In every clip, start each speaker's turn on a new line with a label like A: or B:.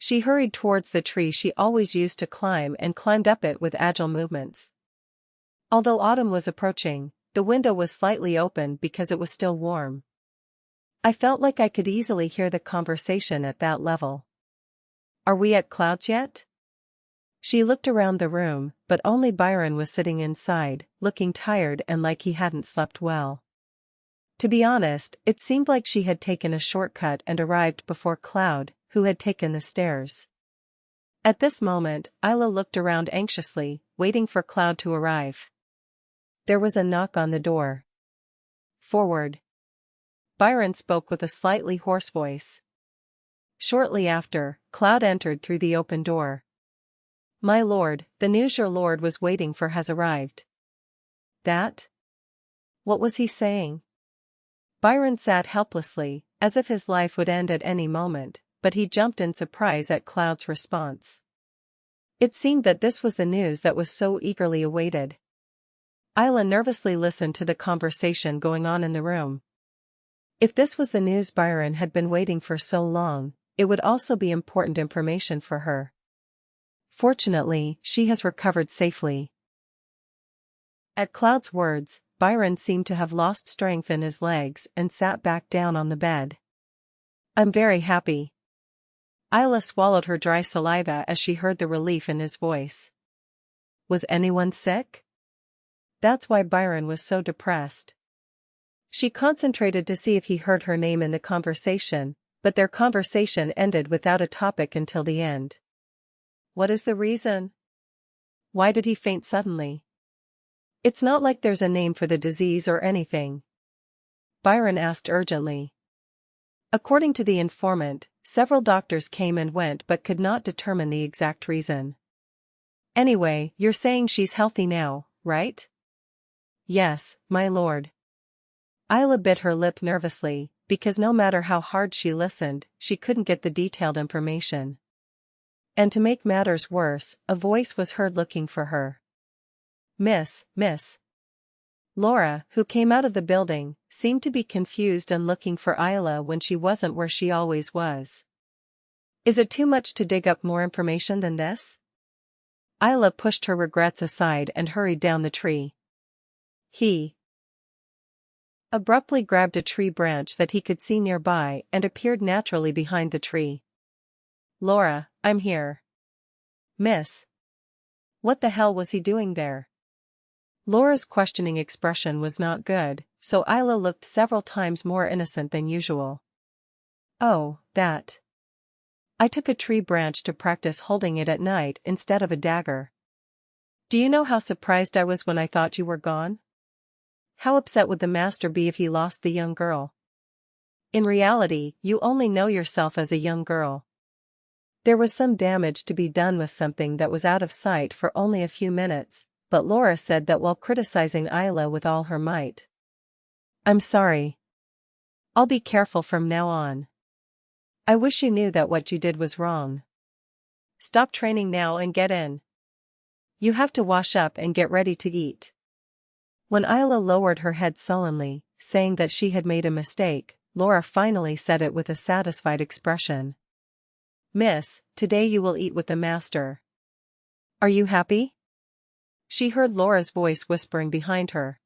A: She hurried towards the tree she always used to climb and climbed up it with agile movements. Although autumn was approaching, the window was slightly open because it was still warm. I felt like I could easily hear the conversation at that level. "Are we at clouds yet?" She looked around the room, but only Byron was sitting inside, looking tired and like he hadn't slept well. To be honest, it seemed like she had taken a shortcut and arrived before Cloud, who had taken the stairs. At this moment, Isla looked around anxiously, waiting for Cloud to arrive. There was a knock on the door. "Forward." Byron spoke with a slightly hoarse voice. Shortly after, Cloud entered through the open door. "My lord, the news your lord was waiting for has arrived." "That? What was he saying?" Byron sat helplessly, as if his life would end at any moment, but he jumped in surprise at Cloud's response. It seemed that this was the news that was so eagerly awaited. Isla nervously listened to the conversation going on in the room. If this was the news Byron had been waiting for so long, it would also be important information for her. Fortunately, she has recovered safely. At Cloud's words, Byron seemed to have lost strength in his legs and sat back down on the bed. "I'm very happy." Isla swallowed her dry saliva as she heard the relief in his voice. Was anyone sick? That's why Byron was so depressed. She concentrated to see if he heard her name in the conversation, but their conversation ended without a topic until the end. What is the reason? Why did he faint suddenly? It's not like there's a name for the disease or anything. Byron asked urgently. According to the informant, several doctors came and went but could not determine the exact reason. Anyway, you're saying she's healthy now, right? Yes, my lord. Isla bit her lip nervously, because no matter how hard she listened, she couldn't get the detailed information. And to make matters worse, a voice was heard looking for her. Miss. Laura, who came out of the building, seemed to be confused and looking for Isla when she wasn't where she always was. Is it too much to dig up more information than this? Isla pushed her regrets aside and hurried down the tree. He abruptly grabbed a tree branch that he could see nearby and appeared naturally behind the tree. Laura, I'm here. Miss. What the hell was he doing there? Laura's questioning expression was not good, so Isla looked several times more innocent than usual. Oh, that. I took a tree branch to practice holding it at night instead of a dagger. Do you know how surprised I was when I thought you were gone? How upset would the master be if he lost the young girl? In reality, you only know yourself as a young girl. There was some damage to be done with something that was out of sight for only a few minutes, but Laura said that while criticizing Isla with all her might. I'm sorry. I'll be careful from now on. I wish you knew that what you did was wrong. Stop training now and get in. You have to wash up and get ready to eat. When Isla lowered her head sullenly, saying that she had made a mistake, Laura finally said it with a satisfied expression. Miss, today you will eat with the master. Are you happy? She heard Laura's voice whispering behind her.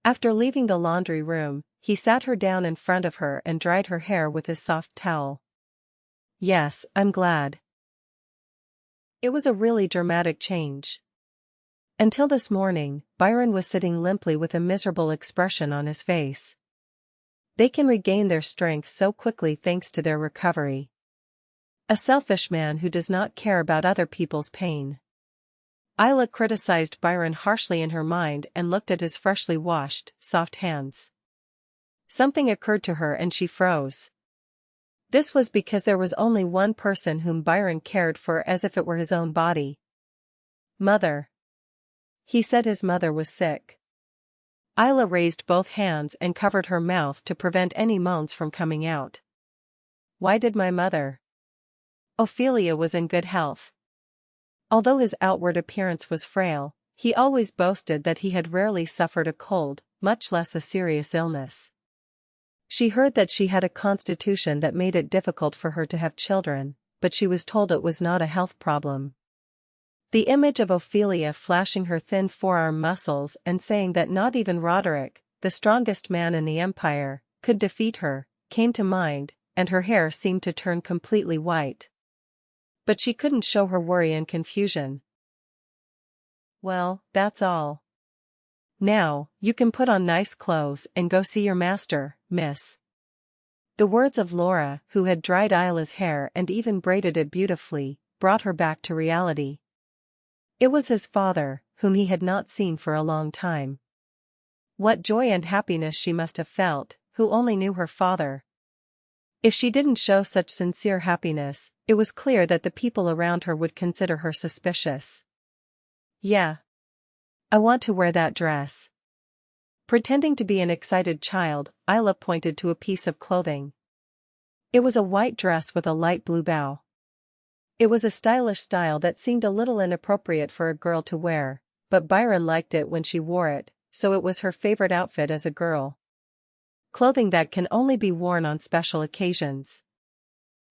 A: After leaving the laundry room, he sat her down in front of her and dried her hair with his soft towel. Yes, I'm glad. It was a really dramatic change. Until this morning, Byron was sitting limply with a miserable expression on his face. They can regain their strength so quickly thanks to their recovery. A selfish man who does not care about other people's pain. Isla criticized Byron harshly in her mind and looked at his freshly washed, soft hands. Something occurred to her and she froze. This was because there was only one person whom Byron cared for as if it were his own body. Mother. He said his mother was sick. Isla raised both hands and covered her mouth to prevent any moans from coming out. Why did my mother? Ophelia was in good health. Although his outward appearance was frail, he always boasted that he had rarely suffered a cold, much less a serious illness. She heard that she had a constitution that made it difficult for her to have children, but she was told it was not a health problem. The image of Ophelia flashing her thin forearm muscles and saying that not even Roderick, the strongest man in the empire, could defeat her, came to mind, and her hair seemed to turn completely white. But she couldn't show her worry and confusion. "Well, that's all. Now, you can put on nice clothes and go see your master, miss." The words of Laura, who had dried Isla's hair and even braided it beautifully, brought her back to reality. It was his father, whom he had not seen for a long time. What joy and happiness she must have felt, who only knew her father. If she didn't show such sincere happiness, it was clear that the people around her would consider her suspicious. "Yeah. I want to wear that dress." Pretending to be an excited child, Isla pointed to a piece of clothing. It was a white dress with a light blue bow. It was a stylish style that seemed a little inappropriate for a girl to wear, but Byron liked it when she wore it, so it was her favorite outfit as a girl. Clothing that can only be worn on special occasions.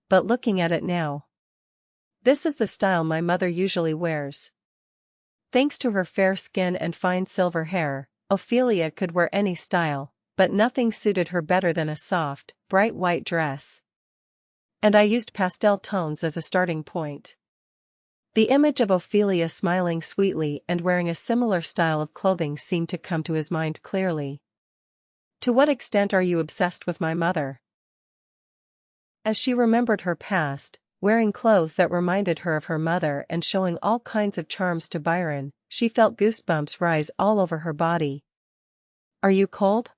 A: But looking at it now, this is the style my mother usually wears. Thanks to her fair skin and fine silver hair, Ophelia could wear any style, but nothing suited her better than a soft, bright white dress. And I used pastel tones as a starting point. The image of Ophelia smiling sweetly and wearing a similar style of clothing seemed to come to his mind clearly. To what extent are you obsessed with my mother? As she remembered her past, wearing clothes that reminded her of her mother and showing all kinds of charms to Byron, she felt goosebumps rise all over her body. "Are you cold?"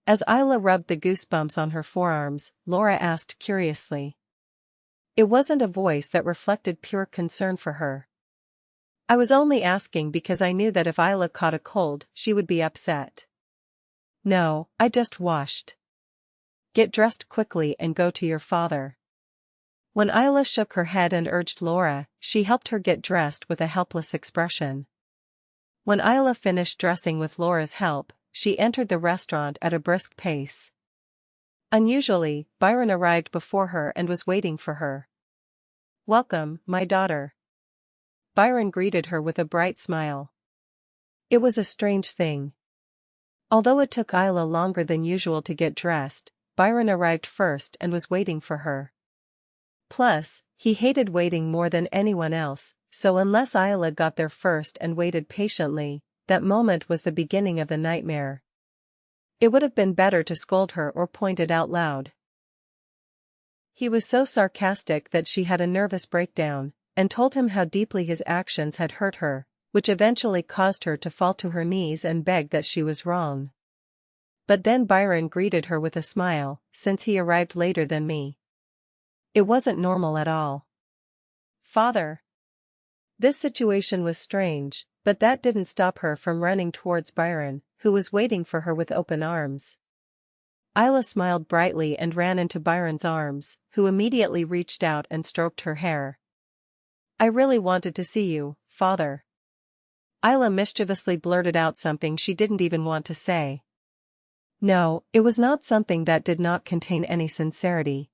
A: As Isla rubbed the goosebumps on her forearms, Laura asked curiously. It wasn't a voice that reflected pure concern for her. "I was only asking because I knew that if Isla caught a cold, she would be upset." "No, I just washed." "Get dressed quickly and go to your father." When Isla shook her head and urged Laura, she helped her get dressed with a helpless expression. When Isla finished dressing with Laura's help, she entered the restaurant at a brisk pace. Unusually, Byron arrived before her and was waiting for her. "Welcome, my daughter." Byron greeted her with a bright smile. It was a strange thing. Although it took Isla longer than usual to get dressed, Byron arrived first and was waiting for her. Plus, he hated waiting more than anyone else, so unless Isla got there first and waited patiently, that moment was the beginning of the nightmare. It would have been better to scold her or point it out loud. He was so sarcastic that she had a nervous breakdown, and told him how deeply his actions had hurt her, which eventually caused her to fall to her knees and beg that she was wrong. But then Byron greeted her with a smile, "Since he arrived later than me." It wasn't normal at all. "Father." This situation was strange, but that didn't stop her from running towards Byron, who was waiting for her with open arms. Isla smiled brightly and ran into Byron's arms, who immediately reached out and stroked her hair. "I really wanted to see you, father." Isla mischievously blurted out something she didn't even want to say. No, it was not something that did not contain any sincerity.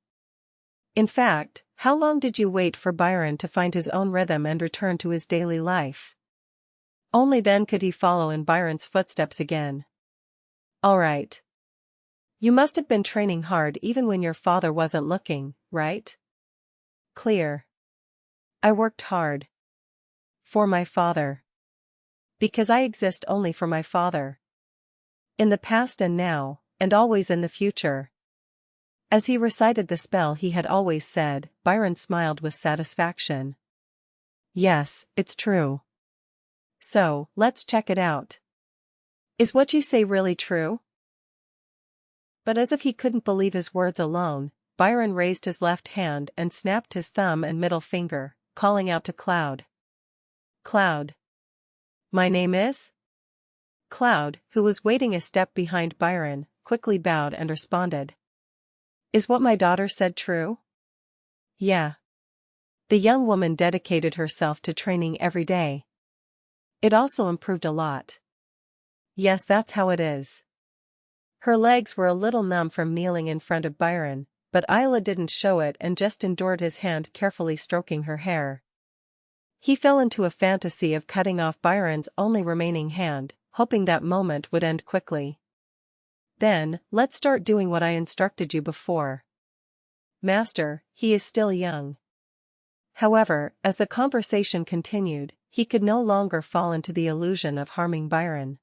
A: In fact, how long did you wait for Byron to find his own rhythm and return to his daily life? Only then could he follow in Byron's footsteps again. All right. You must have been training hard even when your father wasn't looking, right? Clear. I worked hard. For my father. Because I exist only for my father. In the past and now, and always in the future. As he recited the spell he had always said, Byron smiled with satisfaction. Yes, it's true. So, let's check it out. Is what you say really true? But as if he couldn't believe his words alone, Byron raised his left hand and snapped his thumb and middle finger, calling out to Cloud. Cloud. My name is? Cloud, who was waiting a step behind Byron, quickly bowed and responded. Is what my daughter said true? Yeah. The young woman dedicated herself to training every day. It also improved a lot. Yes, that's how it is. Her legs were a little numb from kneeling in front of Byron, but Isla didn't show it and just endured his hand carefully stroking her hair. He fell into a fantasy of cutting off Byron's only remaining hand, hoping that moment would end quickly. Then, let's start doing what I instructed you before. Master, he is still young. However, as the conversation continued, he could no longer fall into the illusion of harming Byron.